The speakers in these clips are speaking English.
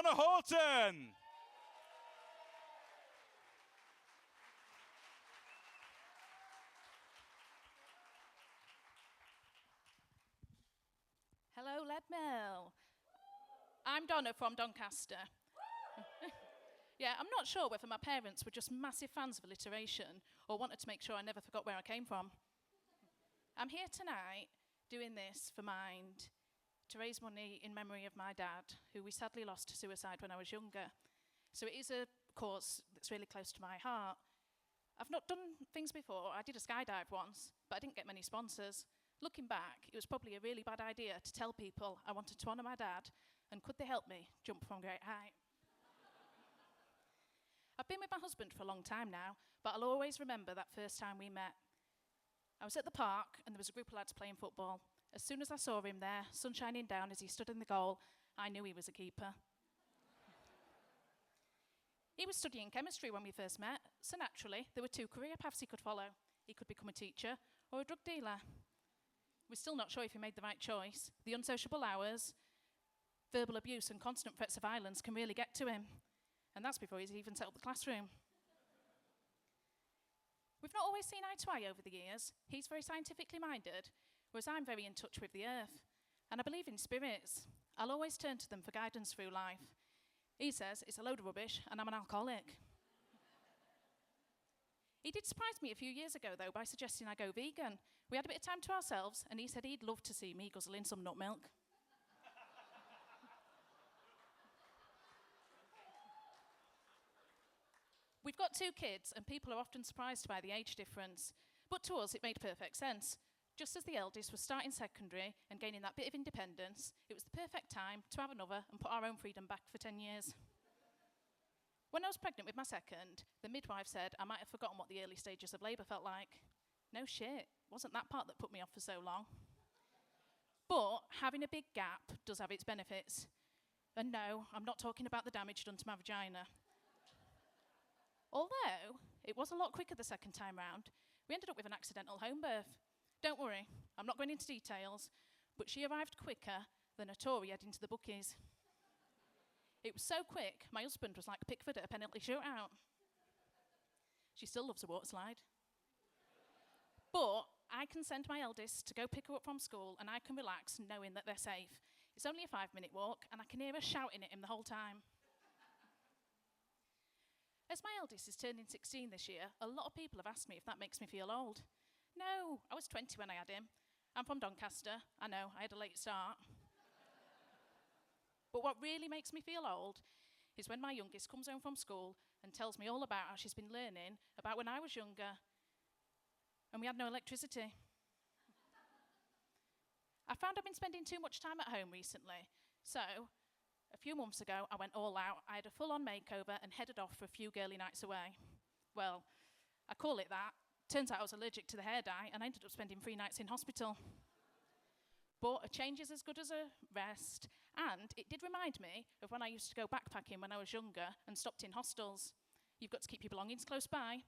Donna Houghton. Hello, Leadmill. I'm Donna from Doncaster. Yeah, I'm not sure whether my parents were just massive fans of alliteration or wanted to make sure I never forgot where I came from. I'm here tonight doing this for Mind to raise money in memory of my dad, who we sadly lost to suicide when I was younger. So it is a cause that's really close to my heart. I've not done things before. I did a skydive once, but I didn't get many sponsors. Looking back, it was probably a really bad idea to tell people I wanted to honour my dad, and could they help me jump from great height? I've been with my husband for a long time now, but I'll always remember that first time we met. I was at the park, and there was a group of lads playing football. As soon as I saw him there, sun shining down as he stood in the goal, I knew he was a keeper. He was studying chemistry when we first met, so naturally, there were two career paths he could follow. He could become a teacher or a drug dealer. We're still not sure if he made the right choice. The unsociable hours, verbal abuse and constant threats of violence can really get to him. And that's before he's even set up the classroom. We've not always seen eye to eye over the years. He's very scientifically minded, whereas I'm very in touch with the earth. And I believe in spirits. I'll always turn to them for guidance through life. He says it's a load of rubbish and I'm an alcoholic. He did surprise me a few years ago, though, by suggesting I go vegan. We had a bit of time to ourselves, and he said he'd love to see me guzzling some nut milk. We've got 2 kids, and people are often surprised by the age difference. But to us, it made perfect sense. Just as the eldest was starting secondary and gaining that bit of independence, it was the perfect time to have another and put our own freedom back for 10 years. When I was pregnant with my second, the midwife said I might have forgotten what the early stages of labour felt like. No shit, wasn't that part that put me off for so long. But having a big gap does have its benefits. And no, I'm not talking about the damage done to my vagina. Although, it was a lot quicker the second time round. We ended up with an accidental home birth. Don't worry, I'm not going into details, but she arrived quicker than a Tory heading to the bookies. It was so quick, my husband was like Pickford at a penalty shootout. She still loves a water slide. But I can send my eldest to go pick her up from school, and I can relax knowing that they're safe. It's only a 5-minute walk, and I can hear her shouting at him the whole time. As my eldest is turning 16 this year, a lot of people have asked me if that makes me feel old. No, I was 20 when I had him. I'm from Doncaster. I know, I had a late start. But what really makes me feel old is when my youngest comes home from school and tells me all about how she's been learning about when I was younger and we had no electricity. I found I've been spending too much time at home recently, so a few months ago, I went all out. I had a full-on makeover and headed off for a few girly nights away. Well, I call it that. Turns out I was allergic to the hair dye, and I ended up spending 3 nights in hospital. But a change is as good as a rest, and it did remind me of when I used to go backpacking when I was younger and stopped in hostels. You've got to keep your belongings close by.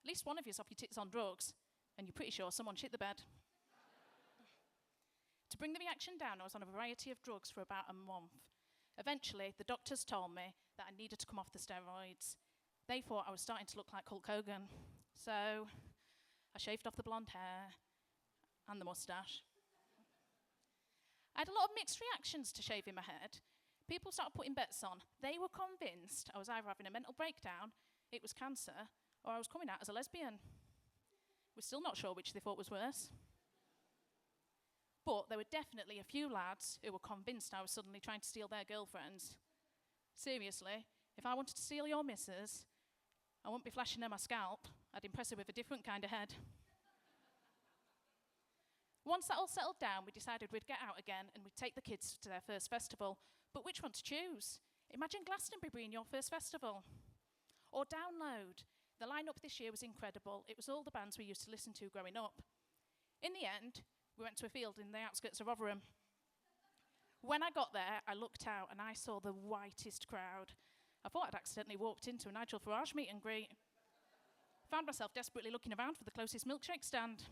At least one of you's off your tits on drugs, and you're pretty sure someone shit the bed. To bring the reaction down, I was on a variety of drugs for about a month. Eventually, the doctors told me that I needed to come off the steroids. They thought I was starting to look like Hulk Hogan. So I shaved off the blonde hair and the moustache. I had a lot of mixed reactions to shaving my head. People started putting bets on. They were convinced I was either having a mental breakdown, it was cancer, or I was coming out as a lesbian. We're still not sure which they thought was worse. But there were definitely a few lads who were convinced I was suddenly trying to steal their girlfriends. Seriously, if I wanted to steal your missus, I wouldn't be flashing her my scalp. I'd impress her with a different kind of head. Once that all settled down, we decided we'd get out again and we'd take the kids to their first festival. But which one to choose? Imagine Glastonbury being your first festival. Or Download. The lineup this year was incredible. It was all the bands we used to listen to growing up. In the end, we went to a field in the outskirts of Rotherham. When I got there, I looked out and I saw the whitest crowd. I thought I'd accidentally walked into a Nigel Farage meet and greet. Found myself desperately looking around for the closest milkshake stand.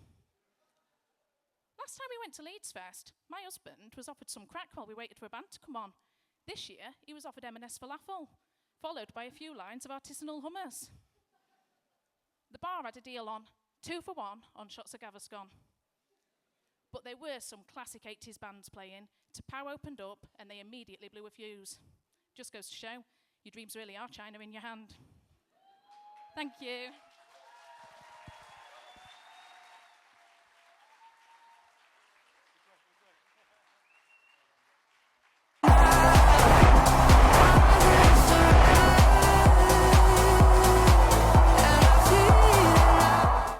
Last time we went to Leeds Fest, my husband was offered some crack while we waited for a band to come on. This year, he was offered M&S falafel, followed by a few lines of artisanal hummus. The bar had a deal on 2 for 1 on shots of Gaviscon. But there were some classic 80s bands playing. Pow opened up and they immediately blew a fuse. Just goes to show, your dreams really are China in your hand. Thank you.